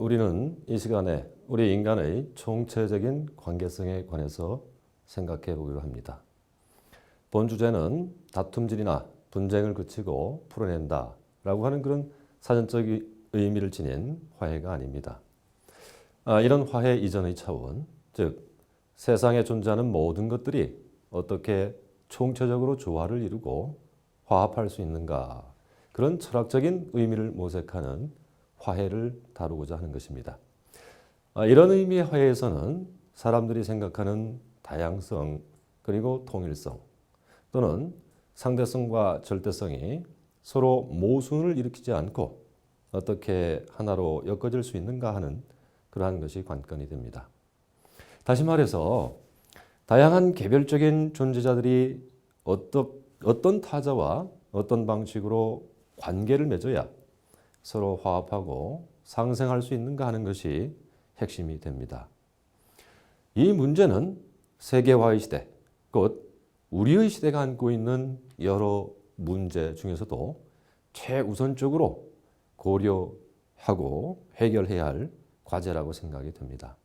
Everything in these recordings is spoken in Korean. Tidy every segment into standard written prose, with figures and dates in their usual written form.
우리는 이 시간에 우리 인간의 총체적인 관계성에 관해서 생각해 보기로 합니다. 본 주제는 다툼질이나 분쟁을 그치고 풀어낸다 라고 하는 그런 사전적 의미를 지닌 화해가 아닙니다. 이런 화해 이전의 차원, 즉 세상에 존재하는 모든 것들이 어떻게 총체적으로 조화를 이루고 화합할 수 있는가, 그런 철학적인 의미를 모색하는 화해를 다루고자 하는 것입니다. 이런 의미의 화해에서는 사람들이 생각하는 다양성 그리고 통일성 또는 상대성과 절대성이 서로 모순을 일으키지 않고 어떻게 하나로 엮어질 수 있는가 하는 그러한 것이 관건이 됩니다. 다시 말해서 다양한 개별적인 존재자들이 어떤 타자와 어떤 방식으로 관계를 맺어야 서로 화합하고 상생할 수 있는가 하는 것이 핵심이 됩니다. 이 문제는 세계화의 시대, 곧 우리의 시대가 안고 있는 여러 문제 중에서도 최우선적으로 고려하고 해결해야 할 과제라고 생각이 됩니다.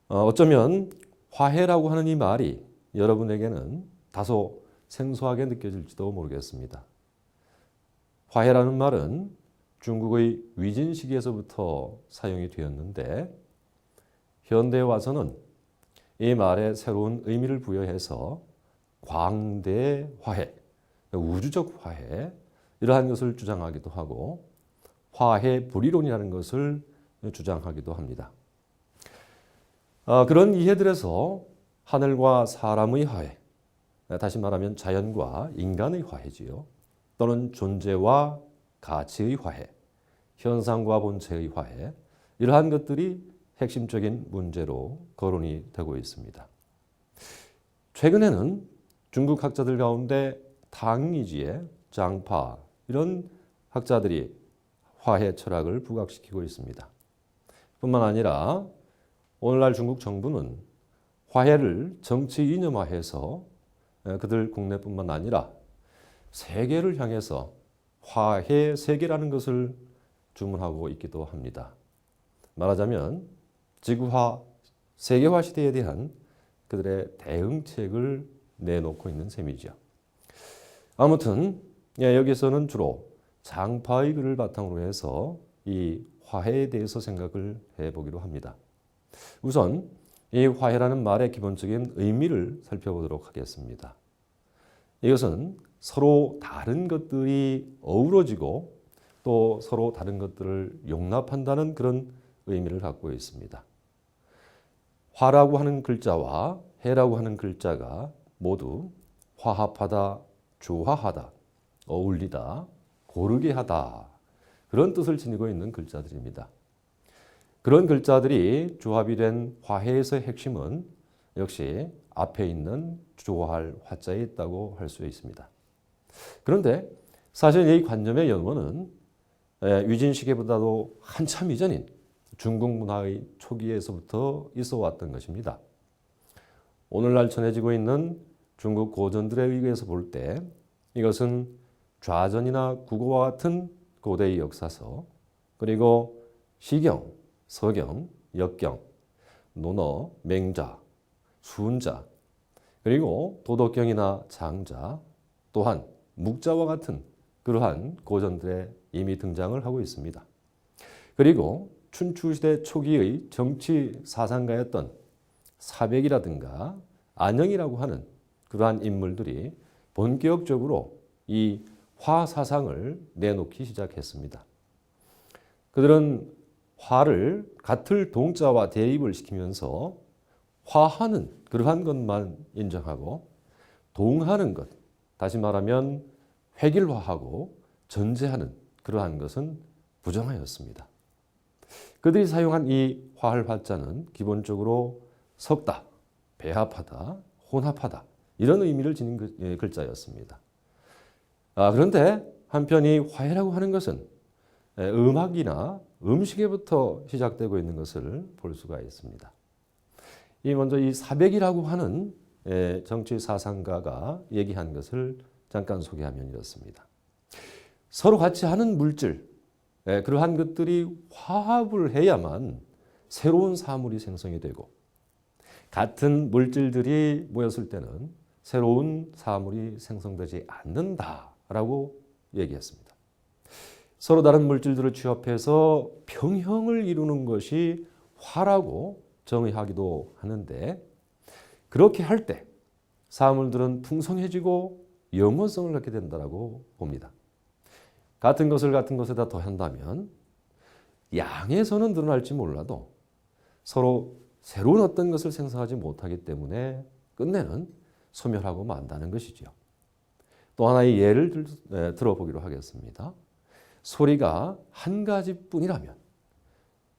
어쩌면 화해라고 하는 이 말이 여러분에게는 다소 생소하게 느껴질지도 모르겠습니다. 화해라는 말은 중국의 위진 시기에서부터 사용이 되었는데 현대에 와서는 이 말에 새로운 의미를 부여해서 광대 화해, 우주적 화해 이러한 것을 주장하기도 하고 화해 불이론이라는 것을 주장하기도 합니다. 그런 이해들에서 하늘과 사람의 화해, 다시 말하면 자연과 인간의 화해지요. 또는 존재와 가치의 화해, 현상과 본체의 화해, 이러한 것들이 핵심적인 문제로 거론이 되고 있습니다. 최근에는 중국 학자들 가운데 탕이지의 장파 이런 학자들이 화해 철학을 부각시키고 있습니다. 뿐만 아니라 오늘날 중국 정부는 화해를 정치 이념화해서 그들 국내뿐만 아니라 세계를 향해서 화해 세계라는 것을 주문하고 있기도 합니다. 말하자면 지구화, 세계화 시대에 대한 그들의 대응책을 내놓고 있는 셈이죠. 아무튼 여기서는 주로 장파의 글을 바탕으로 해서 이 화해에 대해서 생각을 해보기로 합니다. 우선 이 화해라는 말의 기본적인 의미를 살펴보도록 하겠습니다. 이것은 서로 다른 것들이 어우러지고 또 서로 다른 것들을 용납한다는 그런 의미를 갖고 있습니다. 화라고 하는 글자와 해라고 하는 글자가 모두 화합하다, 조화하다, 어울리다, 고르게 하다 그런 뜻을 지니고 있는 글자들입니다. 그런 글자들이 조합이 된 화해에서의 핵심은 역시 앞에 있는 조화할 화자에 있다고 할 수 있습니다. 그런데 사실 이 관념의 연원은 위진 시기보다도 한참 이전인 중국 문화의 초기에서부터 있어 왔던 것입니다. 오늘날 전해지고 있는 중국 고전들에 의해서 볼 때 이것은 좌전이나 국어와 같은 고대의 역사서, 그리고 시경, 서경, 역경, 논어, 맹자, 수훈자, 그리고 도덕경이나 장자, 또한 묵자와 같은 그러한 고전들에 이미 등장을 하고 있습니다. 그리고 춘추시대 초기의 정치 사상가였던 사백이라든가 안영이라고 하는 그러한 인물들이 본격적으로 이 화사상을 내놓기 시작했습니다. 그들은 화를 같을 동자와 대입을 시키면서 화하는 그러한 것만 인정하고 동하는 것, 다시 말하면 획일화하고 전제하는 그러한 것은 부정하였습니다. 그들이 사용한 이 화할 화자는 기본적으로 섞다, 배합하다, 혼합하다 이런 의미를 지닌 글자였습니다. 그런데 한편 이 화해라고 하는 것은 음악이나 음식에부터 시작되고 있는 것을 볼 수가 있습니다. 먼저 이 사백이라고 하는 정치 사상가가 얘기한 것을 잠깐 소개하면 이렇습니다. 서로 같이 하는 물질, 그러한 것들이 화합을 해야만 새로운 사물이 생성이 되고 같은 물질들이 모였을 때는 새로운 사물이 생성되지 않는다라고 얘기했습니다. 서로 다른 물질들을 취합해서 평형을 이루는 것이 화라고 정의하기도 하는데 그렇게 할 때 사물들은 풍성해지고 영원성을 갖게 된다고 봅니다. 같은 것을 같은 것에다 더한다면 양에서는 늘어날지 몰라도 서로 새로운 어떤 것을 생성하지 못하기 때문에 끝내는 소멸하고 만다는 것이죠. 또 하나의 예를 들어보기로 하겠습니다. 소리가 한 가지뿐이라면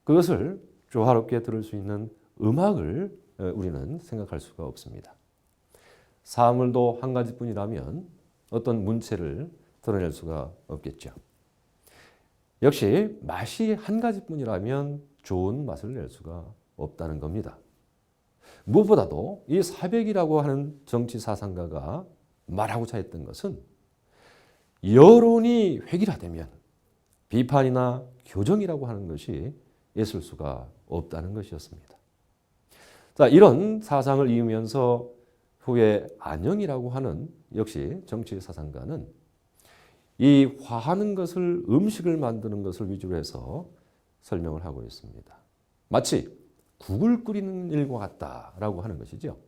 그것을 조화롭게 들을 수 있는 음악을 우리는 생각할 수가 없습니다. 사물도 한 가지뿐이라면 어떤 문체를 드러낼 수가 없겠죠. 역시 맛이 한 가지뿐이라면 좋은 맛을 낼 수가 없다는 겁니다. 무엇보다도 이 사백이라고 하는 정치 사상가가 말하고자 했던 것은 여론이 획일화되면 비판이나 교정이라고 하는 것이 있을 수가 없다는 것이었습니다. 자, 이런 사상을 이으면서 후에 안영이라고 하는 역시 정치 사상가는 이 화하는 것을 음식을 만드는 것을 위주로 해서 설명을 하고 있습니다. 마치 국을 끓이는 일과 같다라고 하는 것이죠.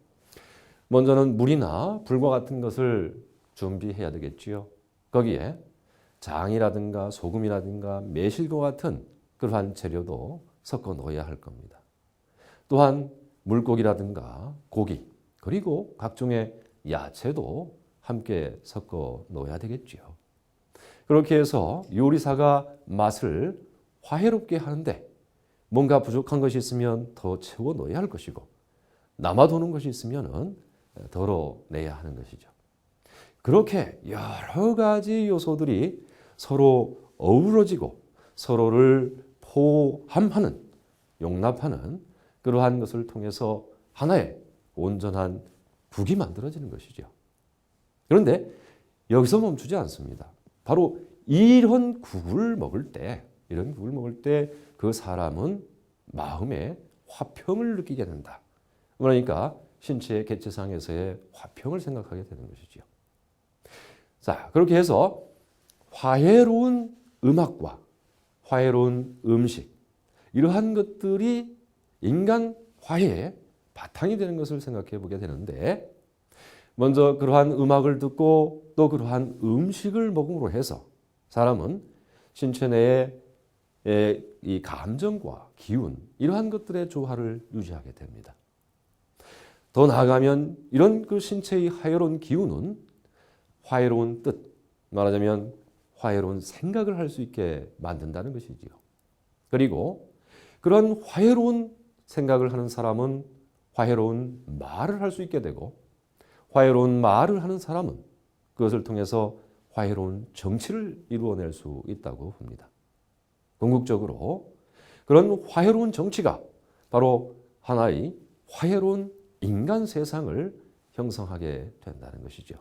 먼저는 물이나 불과 같은 것을 준비해야 되겠지요. 거기에 장이라든가 소금이라든가 매실과 같은 그러한 재료도 섞어 넣어야 할 겁니다. 또한 물고기라든가 고기 그리고 각종의 야채도 함께 섞어 넣어야 되겠지요. 그렇게 해서 요리사가 맛을 화해롭게 하는데 뭔가 부족한 것이 있으면 더 채워 넣어야 할 것이고 남아도는 것이 있으면 덜어내야 하는 것이죠. 그렇게 여러 가지 요소들이 서로 어우러지고 서로를 포함하는 용납하는 그러한 것을 통해서 하나의 온전한 국이 만들어지는 것이죠. 그런데 여기서 멈추지 않습니다. 바로 이런 국을 먹을 때 그 사람은 마음의 화평을 느끼게 된다. 그러니까 신체의 개체상에서의 화평을 생각하게 되는 것이죠. 자, 그렇게 해서 화해로운 음악과 화해로운 음식 이러한 것들이 인간 화해의 바탕이 되는 것을 생각해 보게 되는데 먼저 그러한 음악을 듣고 또 그러한 음식을 먹음으로 해서 사람은 신체 내에 이 감정과 기운 이러한 것들의 조화를 유지하게 됩니다. 더 나아가면 이런 그 신체의 화해로운 기운은 화해로운 뜻, 말하자면 화해로운 생각을 할 수 있게 만든다는 것이지요. 그리고 그런 화해로운 생각을 하는 사람은 화해로운 말을 할 수 있게 되고 화해로운 말을 하는 사람은 그것을 통해서 화해로운 정치를 이루어낼 수 있다고 봅니다. 궁극적으로 그런 화해로운 정치가 바로 하나의 화해로운 인간 세상을 형성하게 된다는 것이죠.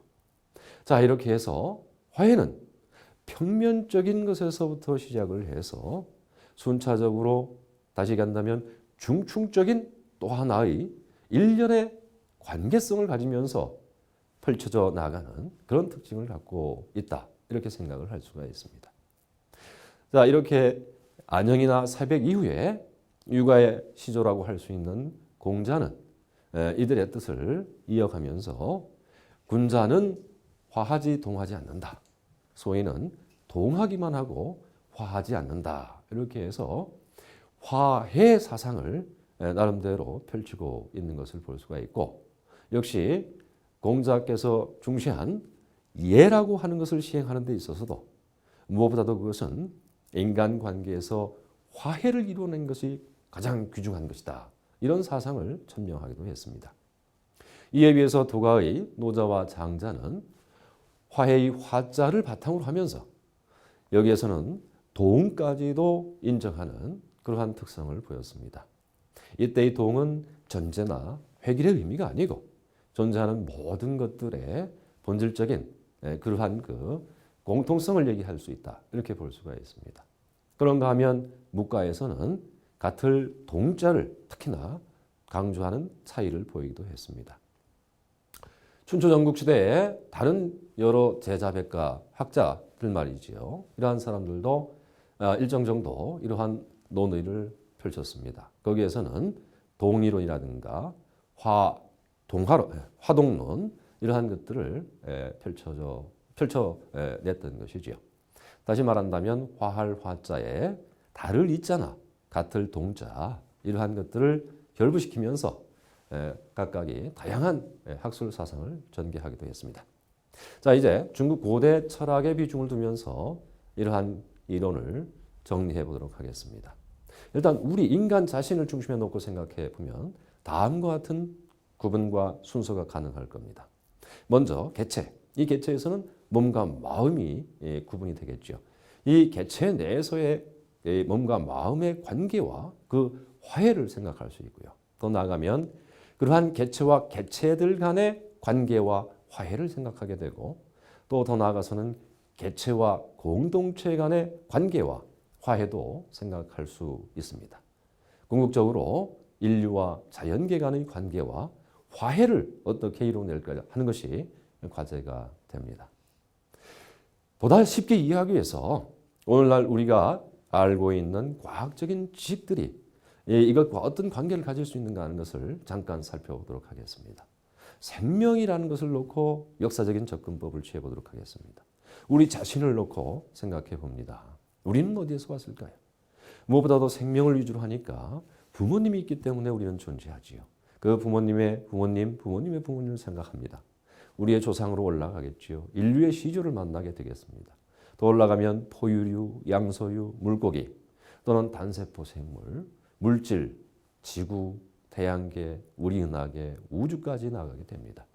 자, 이렇게 해서 화해는 평면적인 것에서부터 시작을 해서 순차적으로 다시 간다면 중충적인 또 하나의 일련의 관계성을 가지면서 펼쳐져 나가는 그런 특징을 갖고 있다. 이렇게 생각을 할 수가 있습니다. 자, 이렇게 안영이나 사백 이후에 육아의 시조라고 할 수 있는 공자는 이들의 뜻을 이어가면서 군자는 화하지 동하지 않는다. 소인은 동하기만 하고 화하지 않는다. 이렇게 해서 화해 사상을 나름대로 펼치고 있는 것을 볼 수가 있고 역시 공자께서 중시한 예라고 하는 것을 시행하는 데 있어서도 무엇보다도 그것은 인간관계에서 화해를 이루어낸 것이 가장 귀중한 것이다. 이런 사상을 천명하기도 했습니다. 이에 비해서 도가의 노자와 장자는 화해의 화자를 바탕으로 하면서 여기에서는 동까지도 인정하는 그러한 특성을 보였습니다. 이때의 동은 전제나 획일의 의미가 아니고 존재하는 모든 것들의 본질적인 그러한 그 공통성을 얘기할 수 있다. 이렇게 볼 수가 있습니다. 그런가 하면 무가에서는 같을 동자를 특히나 강조하는 차이를 보이기도 했습니다. 춘추 전국시대에 다른 여러 제자백가 학자들 말이지요. 이러한 사람들도 일정 정도 이러한 논의를 펼쳤습니다. 거기에서는 동이론이라든가 화동론 이러한 것들을 펼쳐냈던 것이지요. 다시 말한다면 화할 화자에 달을 이자나 같을 동자 이러한 것들을 결부시키면서 각각이 다양한 학술 사상을 전개하기도 했습니다. 자, 이제 중국 고대 철학의 비중을 두면서 이러한 이론을 정리해 보도록 하겠습니다. 일단 우리 인간 자신을 중심에 놓고 생각해 보면 다음과 같은 구분과 순서가 가능할 겁니다. 먼저 개체. 이 개체에서는 몸과 마음이 구분이 되겠죠. 이 개체 내에서의 몸과 마음의 관계와 그 화해를 생각할 수 있고요. 더 나아가면 그러한 개체와 개체들 간의 관계와 화해를 생각하게 되고 또 더 나아가서는 개체와 공동체 간의 관계와 화해도 생각할 수 있습니다. 궁극적으로 인류와 자연계 간의 관계와 화해를 어떻게 이루어낼까 하는 것이 과제가 됩니다. 보다 쉽게 이해하기 위해서 오늘날 우리가 알고 있는 과학적인 지식들이 이것과 어떤 관계를 가질 수 있는가 하는 것을 잠깐 살펴보도록 하겠습니다. 생명이라는 것을 놓고 역사적인 접근법을 취해보도록 하겠습니다. 우리 자신을 놓고 생각해 봅니다. 우리는 어디에서 왔을까요? 무엇보다도 생명을 위주로 하니까 부모님이 있기 때문에 우리는 존재하지요. 그 부모님의 부모님을 생각합니다. 우리의 조상으로 올라가겠지요. 인류의 시조를 만나게 되겠습니다. 더 올라가면 포유류, 양서류, 물고기 또는 단세포 생물, 물질, 지구, 태양계, 우리 은하계, 우주까지 나가게 됩니다.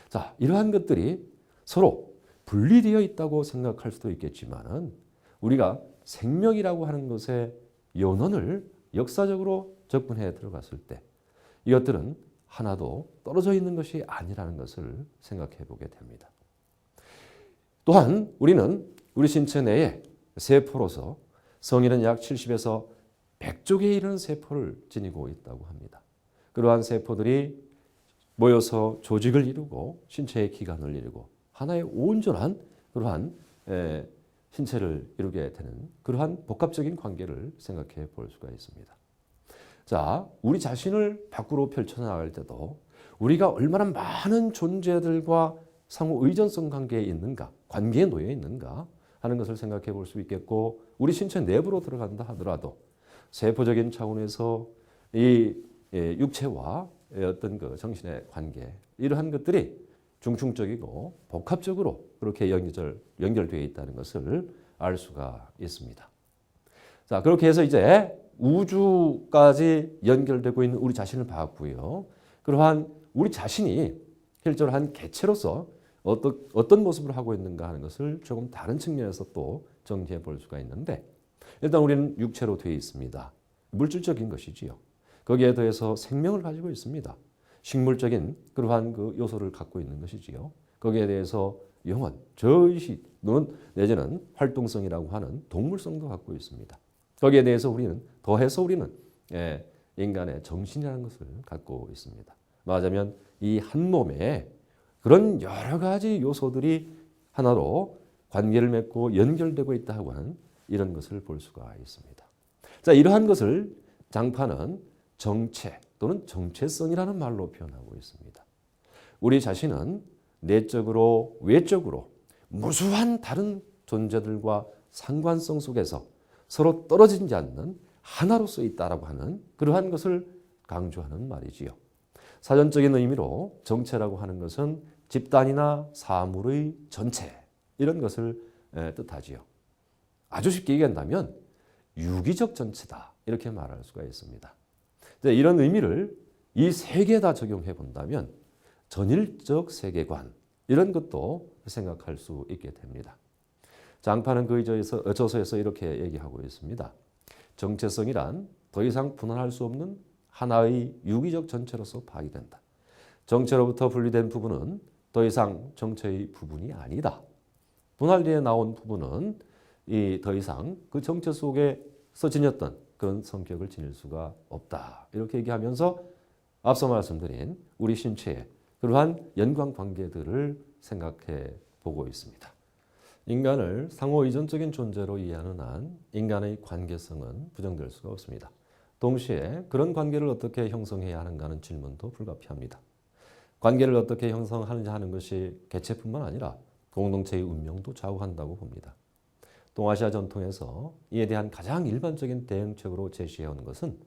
자, 이러한 것들이 서로 분리되어 있다고 생각할 수도 있겠지만 우리가 생명이라고 하는 것의 연원을 역사적으로 접근해 들어갔을 때 이것들은 하나도 떨어져 있는 것이 아니라는 것을 생각해 보게 됩니다. 또한 우리는 우리 신체 내에 세포로서 성인은 약 70에서 100조 개에 이르는 세포를 지니고 있다고 합니다. 그러한 세포들이 모여서 조직을 이루고 신체의 기관을 이루고 하나의 온전한 그러한 신체를 이루게 되는 그러한 복합적인 관계를 생각해 볼 수가 있습니다. 자, 우리 자신을 밖으로 펼쳐나갈 때도 우리가 얼마나 많은 존재들과 상호 의존성 관계에 있는가, 관계에 놓여 있는가 하는 것을 생각해 볼 수 있겠고 우리 신체 내부로 들어간다 하더라도 세포적인 차원에서 이 육체와 어떤 그 정신의 관계 이러한 것들이 중충적이고 복합적으로 그렇게 연결되어 있다는 것을 알 수가 있습니다. 자, 그렇게 해서 이제 우주까지 연결되고 있는 우리 자신을 봤고요. 그러한 우리 자신이 실제로 한 개체로서 어떤 모습을 하고 있는가 하는 것을 조금 다른 측면에서 또 정리해 볼 수가 있는데 일단 우리는 육체로 되어 있습니다. 물질적인 것이지요. 거기에 더해서 생명을 가지고 있습니다. 식물적인 그러한 그 요소를 갖고 있는 것이지요. 거기에 대해서 영혼, 저의식 또는 내지는 활동성이라고 하는 동물성도 갖고 있습니다. 거기에 대해서 우리는 더해서 우리는 인간의 정신이라는 것을 갖고 있습니다. 말하자면 이 한 몸에 그런 여러 가지 요소들이 하나로 관계를 맺고 연결되고 있다고 하는 이런 것을 볼 수가 있습니다. 자, 이러한 것을 장파는 정체 또는 정체성이라는 말로 표현하고 있습니다. 우리 자신은 내적으로 외적으로 무수한 다른 존재들과 상관성 속에서 서로 떨어지지 않는 하나로서 있다라고 하는 그러한 것을 강조하는 말이지요. 사전적인 의미로 정체라고 하는 것은 집단이나 사물의 전체 이런 것을 뜻하지요. 아주 쉽게 얘기한다면 유기적 전체다 이렇게 말할 수가 있습니다. 이런 의미를 이 세 개 다 적용해 본다면 전일적 세계관 이런 것도 생각할 수 있게 됩니다. 장파는 그 저서에서 이렇게 얘기하고 있습니다. 정체성이란 더 이상 분할할 수 없는 하나의 유기적 전체로서 파악된다. 정체로부터 분리된 부분은 더 이상 정체의 부분이 아니다. 분할되어 나온 부분은 더 이상 그 정체 속에서 지녔던 그런 성격을 지닐 수가 없다. 이렇게 얘기하면서 앞서 말씀드린 우리 신체의 그러한 연관관계들을 생각해 보고 있습니다. 인간을 상호 의존적인 존재로 이해하는 한 인간의 관계성은 부정될 수가 없습니다. 동시에 그런 관계를 어떻게 형성해야 하는가 하는 질문도 불가피합니다. 관계를 어떻게 형성하느냐 하는 것이 개체뿐만 아니라 공동체의 운명도 좌우한다고 봅니다. 동아시아 전통에서 이에 대한 가장 일반적인 대응책으로 제시해온 것은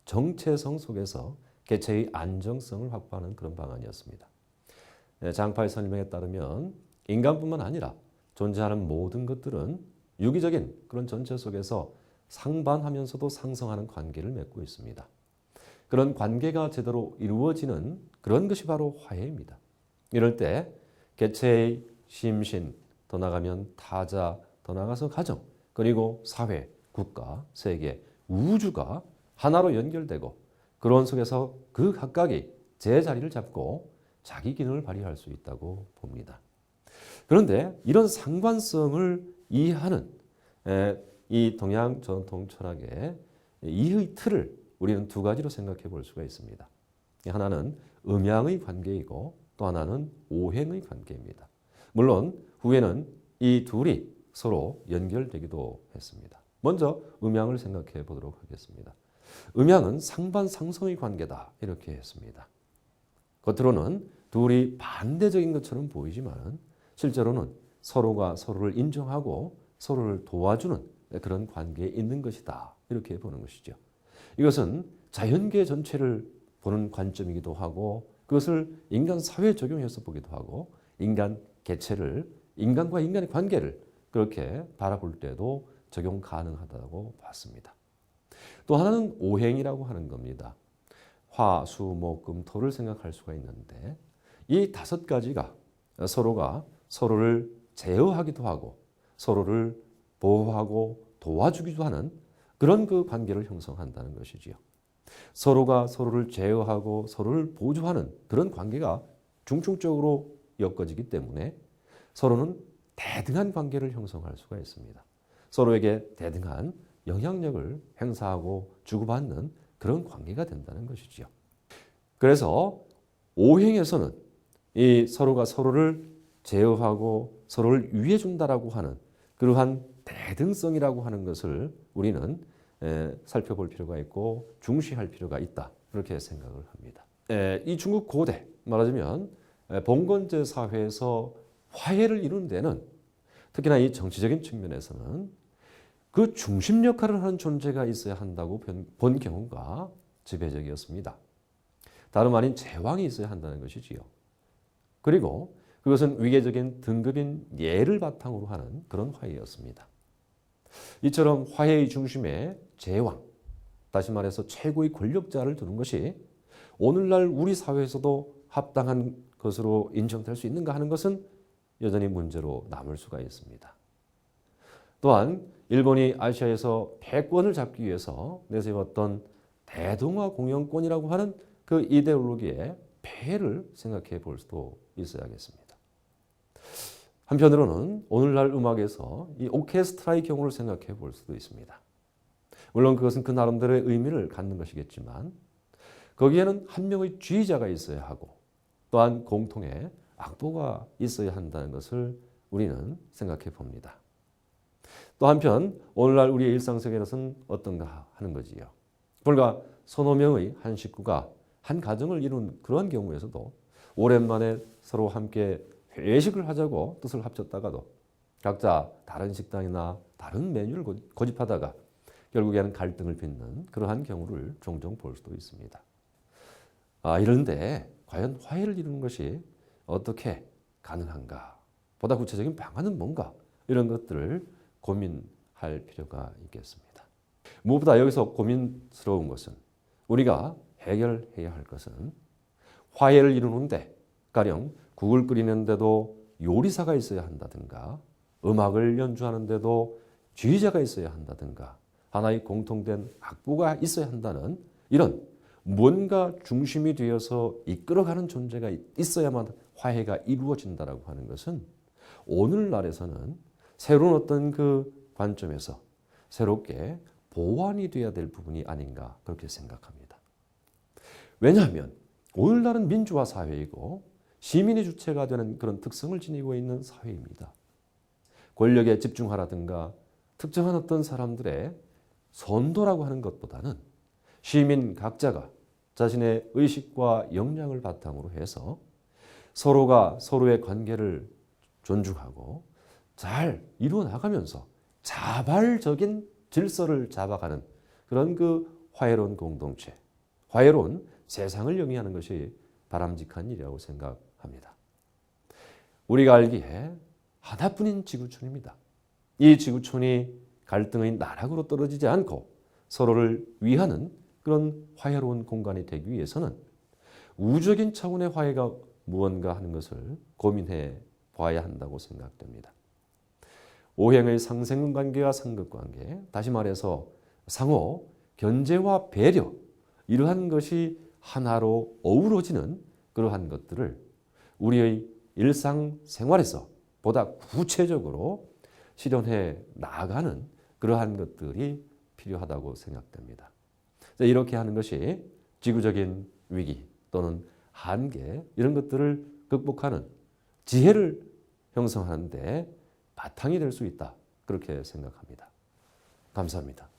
정체성 속에서 개체의 안정성을 확보하는 그런 방안이었습니다. 장파의 설명에 따르면 인간뿐만 아니라 존재하는 모든 것들은 유기적인 그런 전체 속에서 상반하면서도 상성하는 관계를 맺고 있습니다. 그런 관계가 제대로 이루어지는 그런 것이 바로 화해입니다. 이럴 때 개체의 심신, 더 나가면 타자, 더 나가서 가정, 그리고 사회, 국가, 세계, 우주가 하나로 연결되고 그런 속에서 그 각각이 제자리를 잡고 자기 기능을 발휘할 수 있다고 봅니다. 그런데 이런 상관성을 이해하는 이 동양 전통 철학의 이의 틀을 우리는 두 가지로 생각해 볼 수가 있습니다. 하나는 음양의 관계이고 또 하나는 오행의 관계입니다. 물론 후에는 이 둘이 서로 연결되기도 했습니다. 먼저 음양을 생각해 보도록 하겠습니다. 음양은 상반상성의 관계다 이렇게 했습니다. 겉으로는 둘이 반대적인 것처럼 보이지만 실제로는 서로가 서로를 인정하고 서로를 도와주는 그런 관계에 있는 것이다 이렇게 보는 것이죠. 이것은 자연계 전체를 보는 관점이기도 하고 그것을 인간 사회에 적용해서 보기도 하고 인간 개체를 인간과 인간의 관계를 그렇게 바라볼 때도 적용 가능하다고 봤습니다. 또 하나는 오행이라고 하는 겁니다. 화, 수, 목, 금, 토를 생각할 수가 있는데 이 다섯 가지가 서로가 서로를 제어하기도 하고 서로를 보호하고 도와주기도 하는 그런 그 관계를 형성한다는 것이지요. 서로가 서로를 제어하고 서로를 보조하는 그런 관계가 중충적으로 엮어지기 때문에 서로는 대등한 관계를 형성할 수가 있습니다. 서로에게 대등한 영향력을 행사하고 주고받는 그런 관계가 된다는 것이지요. 그래서 오행에서는 이 서로가 서로를 제어하고 서로를 위해 준다라고 하는 그러한 대등성이라고 하는 것을 우리는 살펴볼 필요가 있고 중시할 필요가 있다. 그렇게 생각을 합니다. 이 중국 고대 말하자면 봉건제 사회에서 화해를 이루는 데는 특히나 이 정치적인 측면에서는 그 중심 역할을 하는 존재가 있어야 한다고 본 경우가 지배적이었습니다. 다름 아닌 제왕이 있어야 한다는 것이지요. 그리고 그것은 위계적인 등급인 예를 바탕으로 하는 그런 화해였습니다. 이처럼 화해의 중심에 제왕, 다시 말해서 최고의 권력자를 두는 것이 오늘날 우리 사회에서도 합당한 것으로 인정될 수 있는가 하는 것은 여전히 문제로 남을 수가 있습니다. 또한 일본이 아시아에서 패권을 잡기 위해서 내세웠던 대동아 공영권이라고 하는 그 이데올로기의 폐해를 생각해 볼 수도 있어야겠습니다. 한편으로는 오늘날 음악에서 이 오케스트라의 경우를 생각해 볼 수도 있습니다. 물론 그것은 그 나름대로의 의미를 갖는 것이겠지만 거기에는 한 명의 지휘자가 있어야 하고 또한 공통의 악보가 있어야 한다는 것을 우리는 생각해 봅니다. 또 한편 오늘날 우리의 일상 속에서는 어떤가 하는 거지요. 불과 서너 명의 한 식구가 한 가정을 이룬 그런 경우에서도 오랜만에 서로 함께 회식을 하자고 뜻을 합쳤다가도 각자 다른 식당이나 다른 메뉴를 고집하다가 결국에는 갈등을 빚는 그러한 경우를 종종 볼 수도 있습니다. 이런데 과연 화해를 이루는 것이 어떻게 가능한가? 보다 구체적인 방안은 뭔가? 이런 것들을 고민할 필요가 있겠습니다. 무엇보다 여기서 고민스러운 것은 우리가 해결해야 할 것은 화해를 이루는데 가령 국을 끓이는데도 요리사가 있어야 한다든가 음악을 연주하는데도 지휘자가 있어야 한다든가 하나의 공통된 악보가 있어야 한다는 이런 뭔가 중심이 되어서 이끌어가는 존재가 있어야만 화해가 이루어진다라고 하는 것은 오늘날에서는 새로운 어떤 그 관점에서 새롭게 보완이 되어야 될 부분이 아닌가 그렇게 생각합니다. 왜냐하면 오늘날은 민주화 사회이고 시민이 주체가 되는 그런 특성을 지니고 있는 사회입니다. 권력에 집중하라든가 특정한 어떤 사람들의 선도라고 하는 것보다는 시민 각자가 자신의 의식과 역량을 바탕으로 해서 서로가 서로의 관계를 존중하고 잘 이루어 나가면서 자발적인 질서를 잡아가는 그런 그 화해로운 공동체, 화해로운 세상을 영위하는 것이 바람직한 일이라고 생각합니다. 우리가 알기에 하나뿐인 지구촌입니다. 이 지구촌이 갈등의 나락으로 떨어지지 않고 서로를 위하는 그런 화해로운 공간이 되기 위해서는 우주적인 차원의 화해가 무언가 하는 것을 고민해 봐야 한다고 생각됩니다. 오행의 상생관계와 상극관계, 다시 말해서 상호 견제와 배려, 이러한 것이 하나로 어우러지는 그러한 것들을 우리의 일상생활에서 보다 구체적으로 실현해 나아가는 그러한 것들이 필요하다고 생각됩니다. 이렇게 하는 것이 지구적인 위기 또는 한계 이런 것들을 극복하는 지혜를 형성하는 데 바탕이 될 수 있다. 그렇게 생각합니다. 감사합니다.